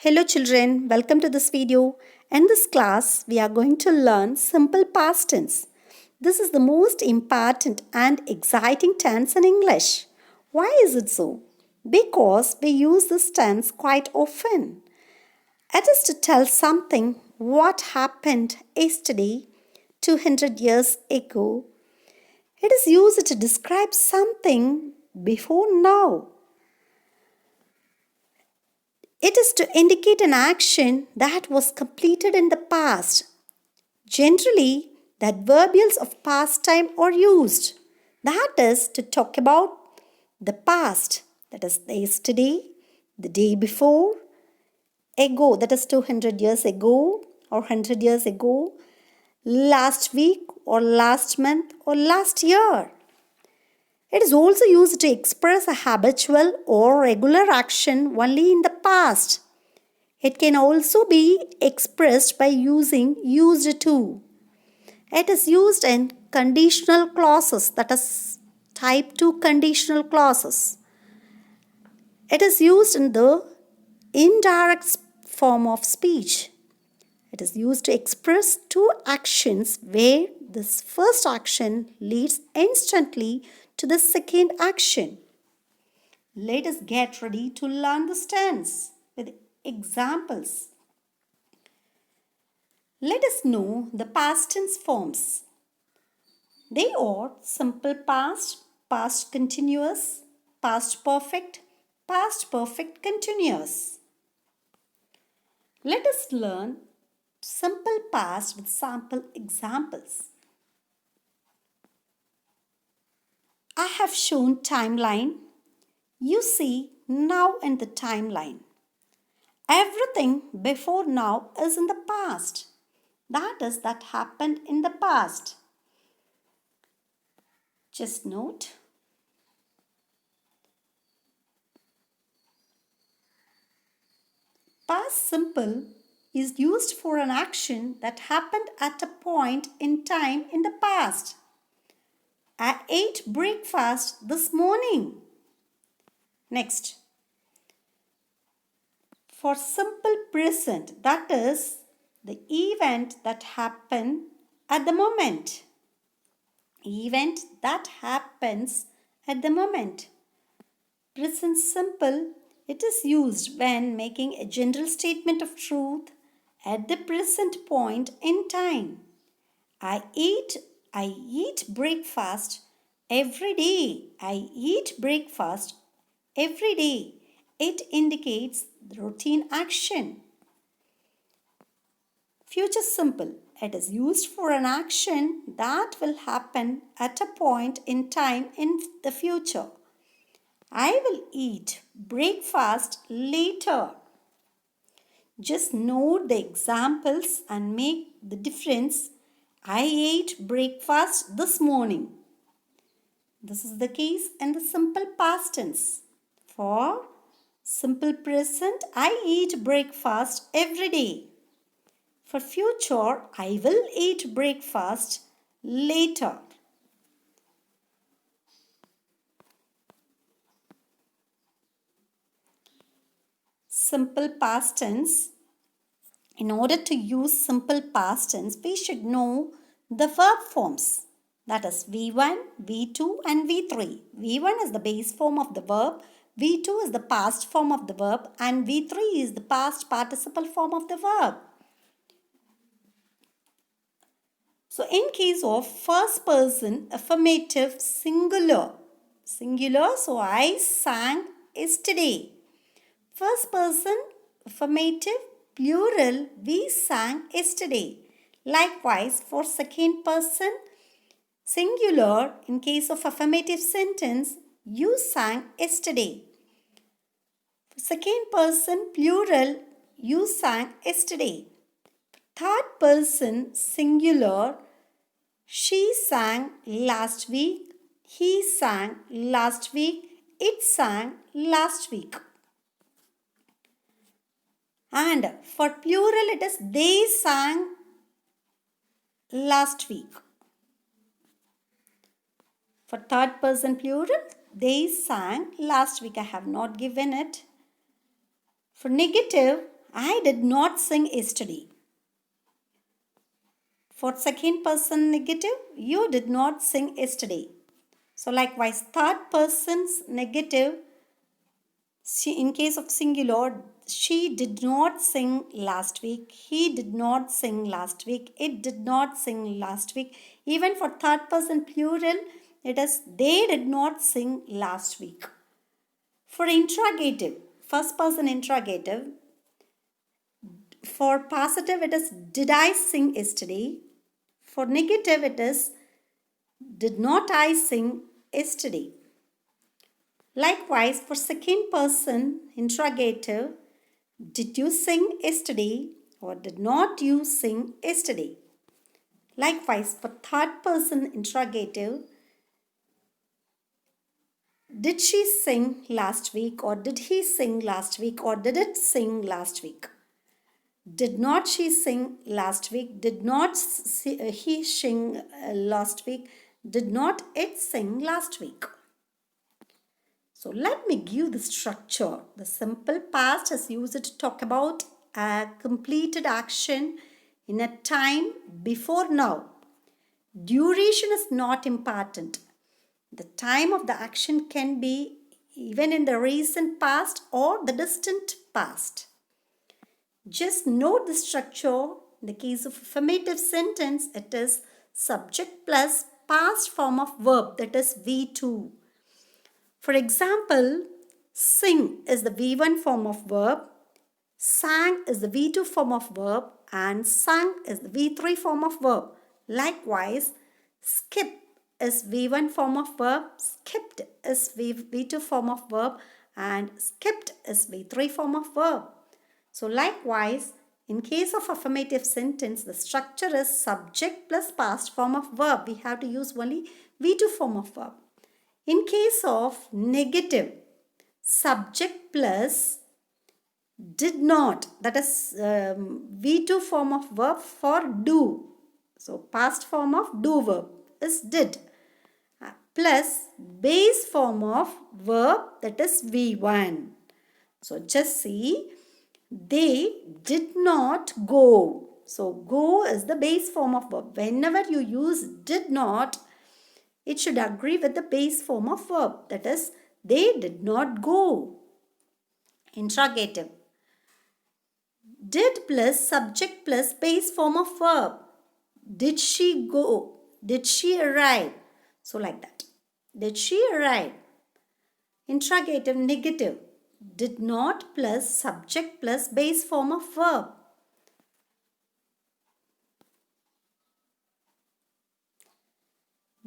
Hello children, welcome to this video. In this class, we are going to learn simple past tense. This is the most important and exciting tense in English. Why is it so? Because we use this tense quite often. It is to tell something what happened yesterday, 200 years ago. It is used to describe something before now. It is to indicate an action that was completed in the past. Generally, the adverbials of past time are used. That is to talk about the past, that is yesterday, the day before, ago, that is 200 years ago or 100 years ago, last week or last month or last year. It is also used to express a habitual or regular action only in the past. It can also be expressed by using used to. It is used in conditional clauses, that is type 2 conditional clauses. It is used in the indirect form of speech. It is used to express two actions where this first action leads instantly to the second action. Let us get ready to learn this tense with examples. Let us know the past tense forms. They are simple past, past continuous, past perfect continuous. Let us learn simple past with sample examples. I have shown timeline. You see now in the timeline. Everything before now is in the past. That is, that happened in the past. Just note. Past simple is used for an action that happened at a point in time in the past. I ate breakfast this morning. Next. For simple present, that is the event that happened at the moment. Event that happens at the moment. Present simple, it is used when making a general statement of truth at the present point in time. I eat breakfast every day. I eat breakfast every day. It indicates the routine action. Future simple. It is used for an action that will happen at a point in time in the future. I will eat breakfast later. Just note the examples and make the difference. I ate breakfast this morning. This is the case in the simple past tense. For simple present, I eat breakfast every day. For future, I will eat breakfast later. Simple past tense. In order to use simple past tense, we should know the verb forms. That is V1, V2 and V3. V1 is the base form of the verb, V2 is the past form of the verb and V3 is the past participle form of the verb. So in case of first person affirmative singular, so I sang yesterday. First person affirmative plural, we sang yesterday. Likewise, for second person singular, in case of affirmative sentence, you sang yesterday. For second person plural, you sang yesterday. Third person singular, she sang last week, he sang last week, it sang last week. And for plural, it is they sang last week. For third person plural, they sang last week. I have not given it. For negative, I did not sing yesterday. For second person negative, you did not sing yesterday. So likewise, third person's negative, in case of singular, she did not sing last week. He did not sing last week. It did not sing last week. Even for third person plural, it is they did not sing last week. For interrogative, first person interrogative, for positive it is did I sing yesterday. For negative it is did not I sing yesterday. Likewise, for second person interrogative, did you sing yesterday or did not you sing yesterday? Likewise, for third person interrogative, did she sing last week or did he sing last week or did it sing last week? Did not she sing last week? Did not he sing last week? Did not it sing last week? So let me give the structure. The simple past is used to talk about a completed action in a time before now. Duration is not important. The time of the action can be even in the recent past or the distant past. Just note the structure. In the case of affirmative sentence, it is subject plus past form of verb, that is V2. For example, sing is the V1 form of verb, sang is the V2 form of verb, and sung is the V3 form of verb. Likewise, skip is V1 form of verb, skipped is V2 form of verb, and skipped is V3 form of verb. So likewise, in case of affirmative sentence, the structure is subject plus past form of verb. We have to use only V2 form of verb. In case of negative, subject plus did not, that is V2 form of verb for do. So past form of do verb is did, plus base form of verb, that is V1. So just see, they did not go. So go is the base form of verb. Whenever you use did not, it should agree with the base form of verb. That is, they did not go. Interrogative. Did plus subject plus base form of verb. Did she go? Did she arrive? So like that. Did she arrive? Interrogative negative. Did not plus subject plus base form of verb.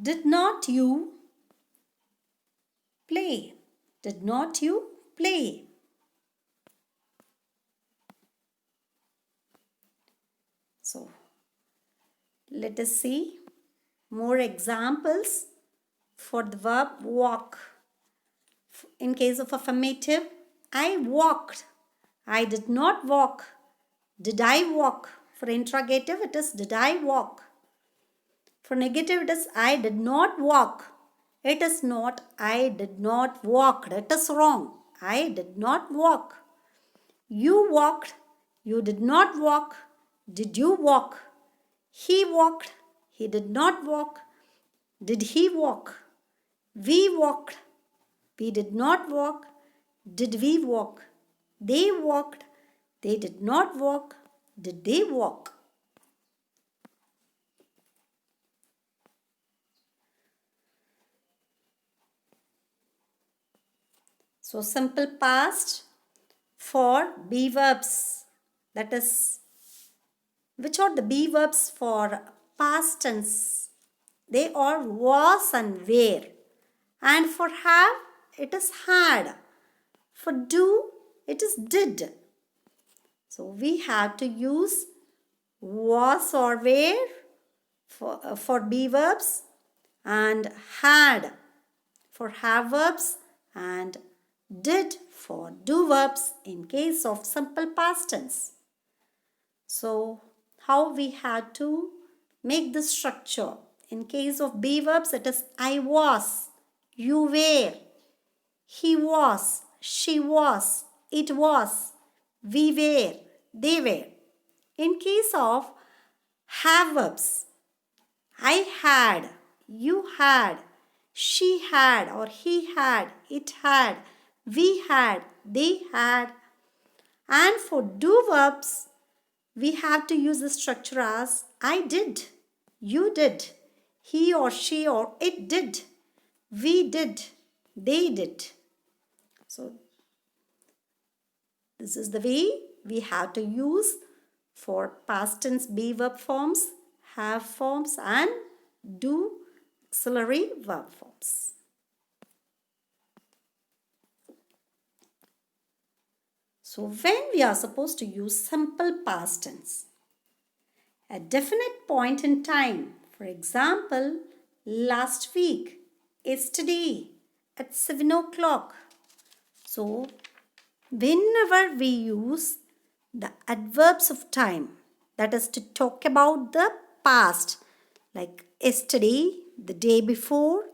Did not you play? Did not you play? So, let us see more examples for the verb walk. In case of affirmative, I walked. I did not walk. Did I walk? For interrogative, it is did I walk? For negative, it is I did not walk. It is not I did not walk. It is wrong. I did not walk. You walked. You did not walk. Did you walk? He walked. He did not walk. Did he walk? We walked. We did not walk. Did we walk? They walked. They did not walk. Did they walk? So simple past for be verbs. That is, which are the be verbs for past tense? They are was and were. And for have, it is had. For do, it is did. So we have to use was or were for be verbs and had for have verbs and did for do verbs in case of simple past tense. So how we had to make this structure? In case of be verbs, it is I was, you were, he was, she was, it was, we were, they were. In case of have verbs, I had, you had, she had or he had, it had, we had, they had. And for do verbs, we have to use the structure as I did, you did, he or she or it did, we did, they did. So this is the way we have to use for past tense be verb forms, have forms and do auxiliary verb forms. So when we are supposed to use simple past tense, a definite point in time, for example, last week, yesterday, at 7 o'clock. So whenever we use the adverbs of time, that is to talk about the past, like yesterday, the day before,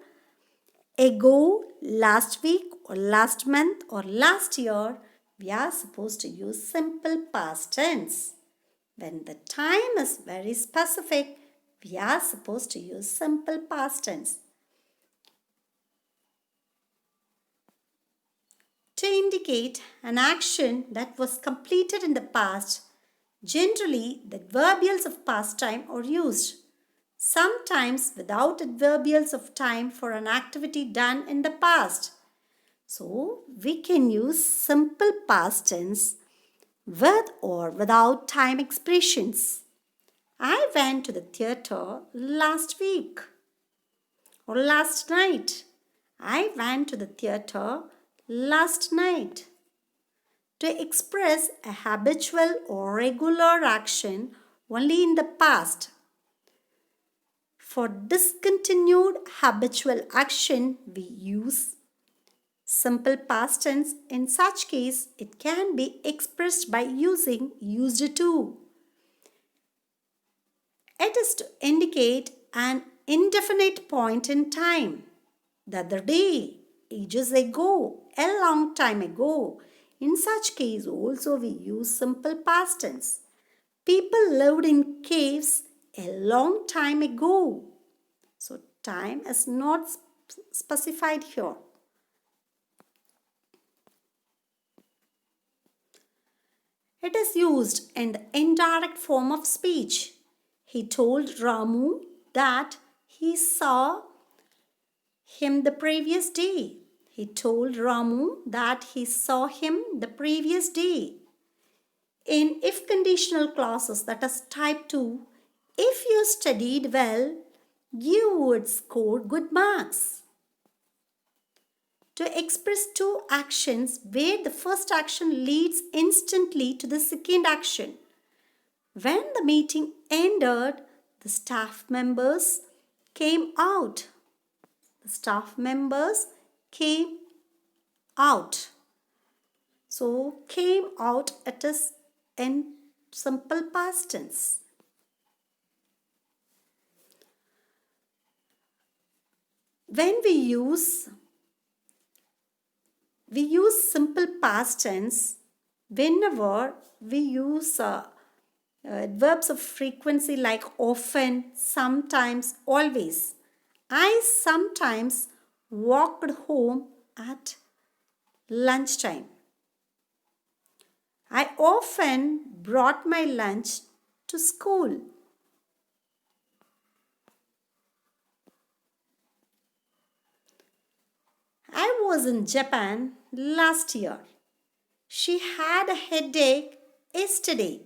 ago, last week or last month or last year, we are supposed to use simple past tense. When the time is very specific, we are supposed to use simple past tense. To indicate an action that was completed in the past, generally the adverbials of past time are used. Sometimes without adverbials of time for an activity done in the past. So we can use simple past tense with or without time expressions. I went to the theatre last week or last night. I went to the theatre last night. To express a habitual or regular action only in the past. For discontinued habitual action, we use simple past tense. In such case, it can be expressed by using used to. It is to indicate an indefinite point in time. The other day, ages ago, a long time ago. In such case also we use simple past tense. People lived in caves a long time ago. So time is not specified here. It is used in the indirect form of speech. He told Ramu that he saw him the previous day. He told Ramu that he saw him the previous day. In if conditional clauses, that is type 2, if you studied well, you would score good marks. To express two actions where the first action leads instantly to the second action. When the meeting ended, the staff members came out. The staff members came out. So came out, it is in simple past tense. When we use simple past tense whenever we use verbs of frequency like often, sometimes, always. I sometimes walked home at lunchtime. I often brought my lunch to school. I was in Japan last year. She had a headache yesterday.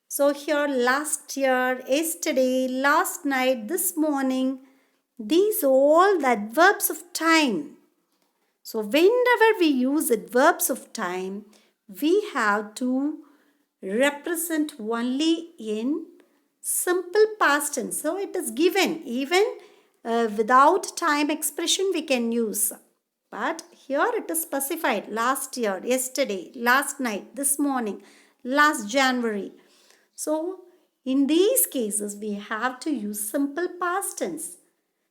So here last year, yesterday, last night, this morning, these are all the adverbs of time. So whenever we use adverbs of time, we have to represent only in simple past tense. So it is given even without time expression we can use. But here it is specified last year, yesterday, last night, this morning, last January. So in these cases we have to use simple past tense.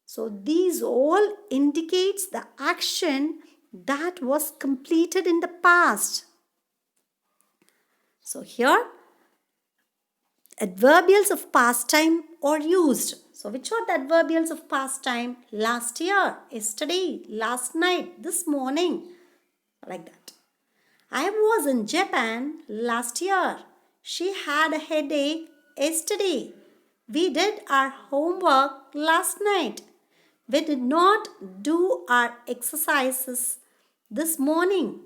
So these all indicates the action that was completed in the past. So here adverbials of past time are used. So which are the adverbials of past time? Last year, yesterday, last night, this morning, like that. I was in Japan last year. She had a headache yesterday. We did our homework last night. We did not do our exercises this morning.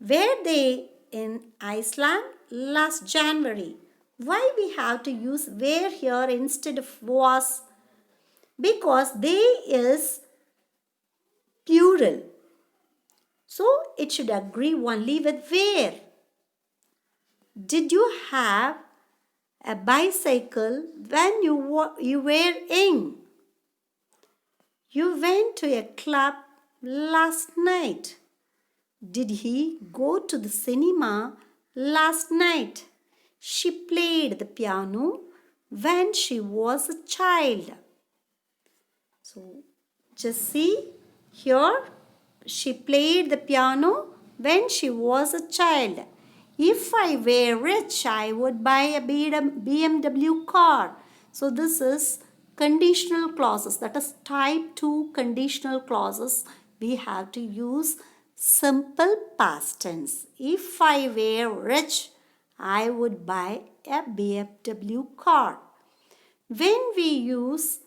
Were they in Iceland last January? Why we have to use were here instead of was? Because they is plural. So it should agree only with where. Did you have a bicycle when you were young? You went to a club last night. Did he go to the cinema last night? She played the piano when she was a child. So just see here, she played the piano when she was a child. If I were rich, I would buy a BMW car. So this is conditional clauses, that is type 2 conditional clauses. We have to use simple past tense. If I were rich, I would buy a BMW car. When we use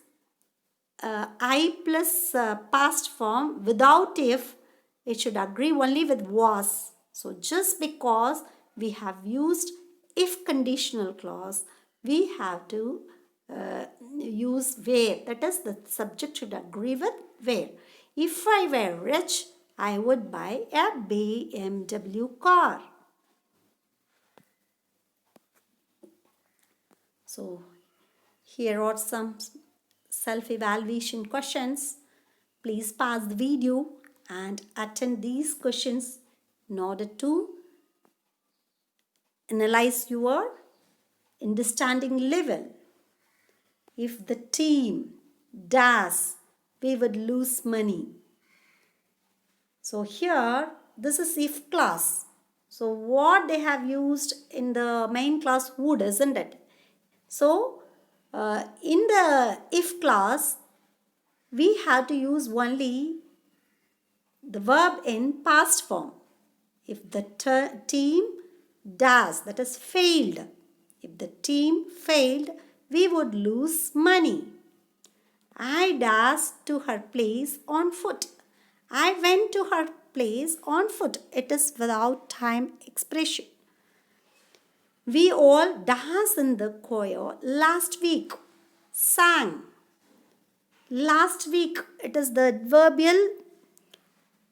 I plus past form without if, it should agree only with was. So just because we have used if conditional clause, we have to use where. That is, the subject should agree with where. If I were rich, I would buy a BMW car. So here are some self-evaluation questions. Please pause the video and attend these questions in order to analyze your understanding level. If the team does, we would lose money. So here, this is if clause. So what they have used in the main clause would, isn't it? So in the if clause, we have to use only the verb in past form. If the team does, that is failed. If the team failed, we would lose money. I dashed to her place on foot. I went to her place on foot. It is without time expression. We all danced in the choir last week. Sang. Last week, it is the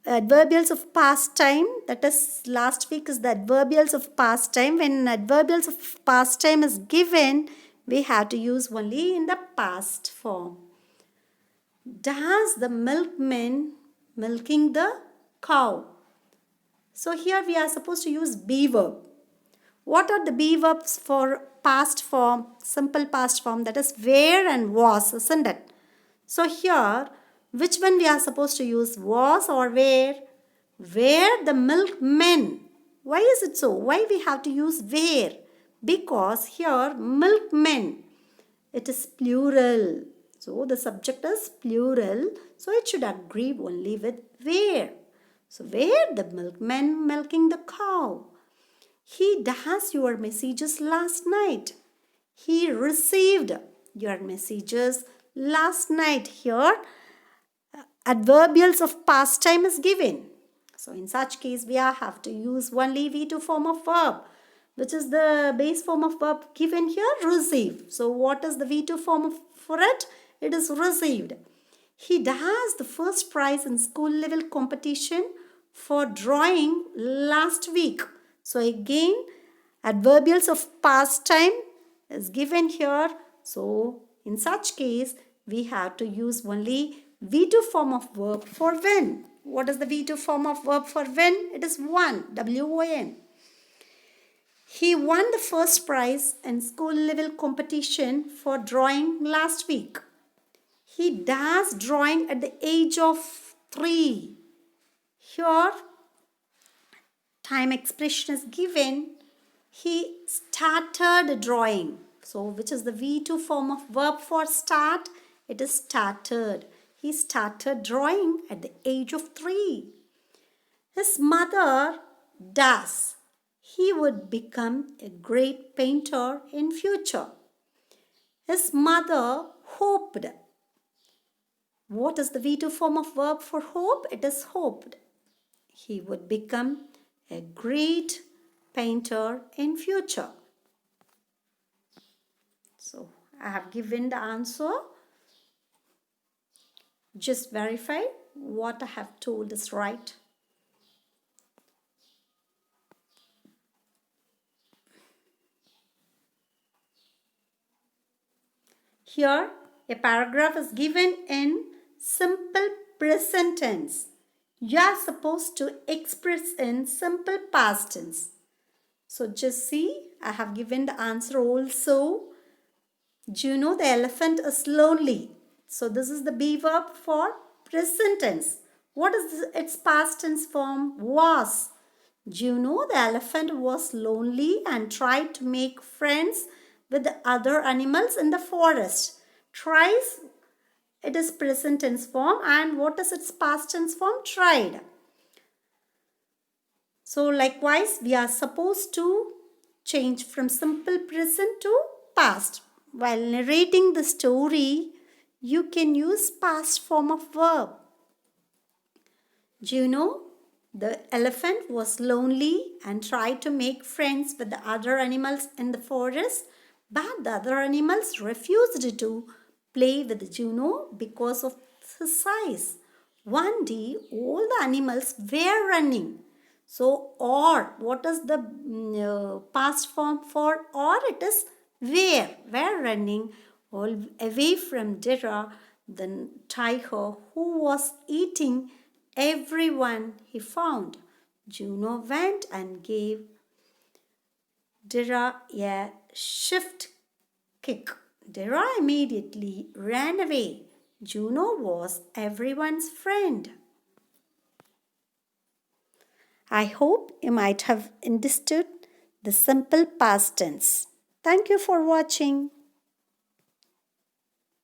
adverbials of past time. That is, last week is the adverbials of past time. When adverbials of past time is given, we have to use only in the past form. Does the milkman milking the cow? So here we are supposed to use be verb. What are the be verbs for past form, simple past form? That is were and was, isn't it? So here, which one we are supposed to use, was or were? Were the milkmen. Why is it so? Why we have to use were? Because here milkmen, it is plural. So the subject is plural. So it should agree only with were. So were the milkmen milking the cow? He does your messages last night. He received your messages last night. Here, adverbials of past time is given. So in such case, we have to use only V2 form of verb, which is the base form of verb given here, receive. So what is the V2 form for it? It is received. He does the first prize in school level competition for drawing last week. So again, adverbials of past time is given here. So in such case, we have to use only V2 form of verb for when. What is the V2 form of verb for when? It is won, W-O-N. He won the first prize in school level competition for drawing last week. He does drawing at the age of 3. Here, time expression is given. He started drawing. So, which is the V2 form of verb for start? It is started. He started drawing at the age of 3. His mother does. He would become a great painter in future. His mother hoped. What is the V2 form of verb for hope? It is hoped. He would become a great painter in future. So, I have given the answer. Just verify what I have told is right. Here, a paragraph is given in simple present tense. You are supposed to express in simple past tense. So, just see, I have given the answer also. Juno the elephant is lonely. So this is the be verb for present tense. What is its past tense form? Was. Juno the elephant was lonely and tried to make friends with the other animals in the forest. Tries, it is present tense form, and what is its past tense form? Tried. So likewise, we are supposed to change from simple present to past. While narrating the story, you can use past form of verb. Juno, the elephant, was lonely and tried to make friends with the other animals in the forest, but the other animals refused to play with Juno because of his size. One day, all the animals were running. So, or, what is the past form for or? It is were running all away from Dira, the tiger who was eating everyone he found. Juno went and gave Dira a shift kick. Dira immediately ran away. Juno was everyone's friend. I hope you might have understood the simple past tense. Thank you for watching.